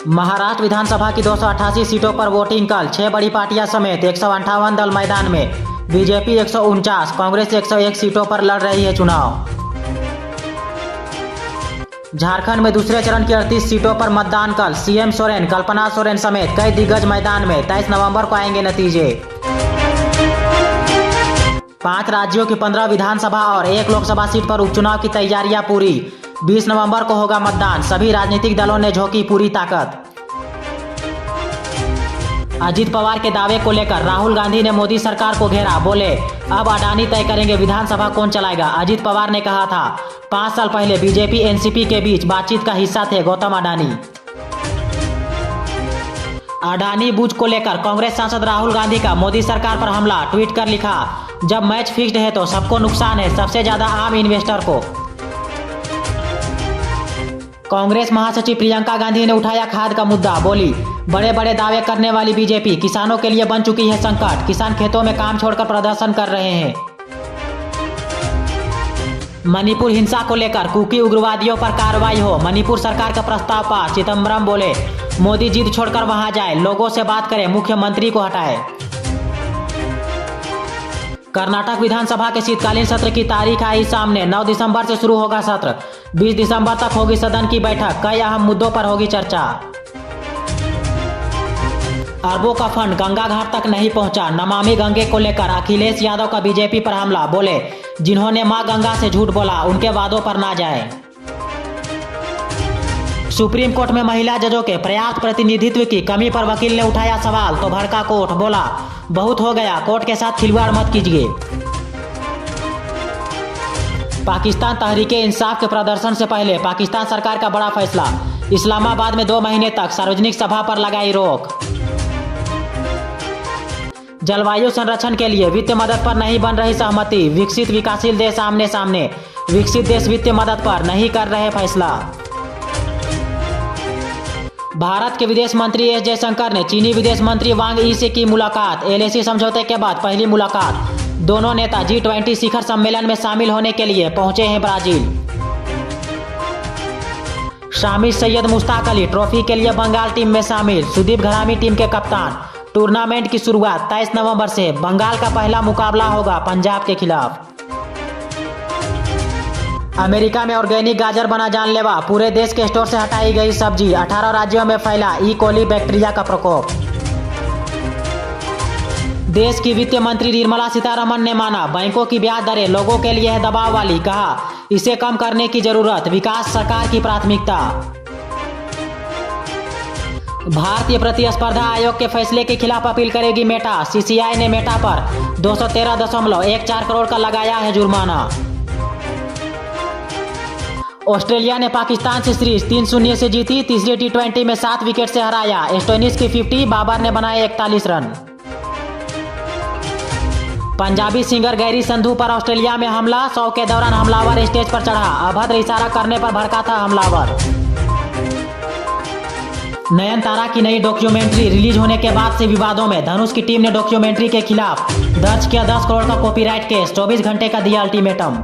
महाराष्ट्र विधानसभा की 288 सीटों पर वोटिंग कल। 6 बड़ी पार्टियां समेत 158 दल मैदान में। बीजेपी 149, कांग्रेस 101 सीटों पर लड़ रही है चुनाव। झारखंड में दूसरे चरण की 38 सीटों पर मतदान कल। सीएम सोरेन, कल्पना सोरेन समेत कई दिग्गज मैदान में। 23 नवंबर को आएंगे नतीजे। 5 राज्यों की 15 विधानसभा और 1 लोकसभा सीट पर उपचुनाव की तैयारियां पूरी। 20 नवंबर को होगा मतदान। सभी राजनीतिक दलों ने झोंकी पूरी ताकत। अजित पवार के दावे को लेकर राहुल गांधी ने मोदी सरकार को घेरा। बोले, अब अडानी तय करेंगे विधानसभा कौन चलाएगा। अजित पवार ने कहा था 5 साल पहले बीजेपी एनसीपी के बीच बातचीत का हिस्सा थे गौतम अडानी। अडानी बुझ को लेकर कांग्रेस सांसद राहुल गांधी का मोदी सरकार पर हमला। ट्वीट कर लिखा, जब मैच फिक्स्ड है तो सबको नुकसान है, सबसे ज्यादा आम इन्वेस्टर को। कांग्रेस महासचिव प्रियंका गांधी ने उठाया खाद का मुद्दा। बोली, बड़े बड़े दावे करने वाली बीजेपी किसानों के लिए बन चुकी है संकट। किसान खेतों में काम छोड़कर प्रदर्शन कर रहे हैं। मणिपुर हिंसा को लेकर कुकी उग्रवादियों पर कार्रवाई हो। मणिपुर सरकार का प्रस्ताव पास। चिदंबरम बोले, मोदी जिद छोड़कर वहां जाए, लोगों से बात करें, मुख्यमंत्री को हटाए। कर्नाटक विधानसभा के शीतकालीन सत्र की तारीख आई सामने। 9 दिसंबर से शुरू होगा सत्र। 20 दिसंबर तक होगी सदन की बैठक। कई अहम मुद्दों पर होगी चर्चा। अरबों का फंड गंगा घाट तक नहीं पहुंचा। नमामि गंगे को लेकर अखिलेश यादव का बीजेपी पर हमला। बोले, जिन्होंने मां गंगा से झूठ बोला उनके वादों पर ना जाए। सुप्रीम कोर्ट में महिला जजों के पर्याप्त प्रतिनिधित्व की कमी पर वकील ने उठाया सवाल तो भड़का कोर्ट। बोला, बहुत हो गया, कोर्ट के साथ खिलवाड़ मत कीजिए। पाकिस्तान तहरीके इंसाफ के प्रदर्शन से पहले पाकिस्तान सरकार का बड़ा फैसला। इस्लामाबाद में 2 महीने तक सार्वजनिक सभा पर लगाई रोक। जलवायु संरक्षण के लिए वित्तीय मदद पर नहीं बन रही सहमति। विकसित विकासशील देश आमने सामने। विकसित देश वित्तीय मदद पर नहीं कर रहे फैसला। भारत के विदेश मंत्री एस जयशंकर ने चीनी विदेश मंत्री वांग यी से की मुलाकात। एलएसी समझौते के बाद पहली मुलाकात। दोनों नेता G20 शिखर सम्मेलन में शामिल होने के लिए पहुंचे हैं ब्राजील। शामिल सैयद मुश्ताक अली ट्रॉफी के लिए बंगाल टीम में शामिल। सुदीप घरामी टीम के कप्तान। टूर्नामेंट की शुरुआत 23 नवंबर से। बंगाल का पहला मुकाबला होगा पंजाब के खिलाफ। अमेरिका में ऑर्गेनिक गाजर बना जानलेवा। पूरे देश के स्टोर से हटाई गई सब्जी। 18 राज्यों में फैला ई कोली बैक्टीरिया का प्रकोप। देश की वित्त मंत्री निर्मला सीतारमण ने माना, बैंकों की ब्याज दरें लोगों के लिए है दबाव वाली। कहा, इसे कम करने की जरूरत, विकास सरकार की प्राथमिकता। भारतीय प्रतिस्पर्धा आयोग के फैसले के खिलाफ अपील करेगी मेटा। सीसीआई ने मेटा पर 213.14 करोड़ का लगाया है जुर्माना। ऑस्ट्रेलिया ने पाकिस्तान से सीरीज 3-0 से जीती। तीसरी T20 में 7 विकेट से हराया। स्टोइनिस की 50, बाबर ने बनाए 41 run. Punjabi singer Gary Sandhu पर ऑस्ट्रेलिया में हमला। शो के दौरान हमलावर स्टेज पर चढ़ा। अभद्र इशारा करने पर भड़का था हमलावर। नयनतारा की नई डॉक्यूमेंट्री रिलीज होने के बाद से विवादों में। धनुष की टीम ने डॉक्यूमेंट्री के खिलाफ दर्ज किया 10 करोड़ का कॉपीराइट केस। 24 घंटे का दिया अल्टीमेटम।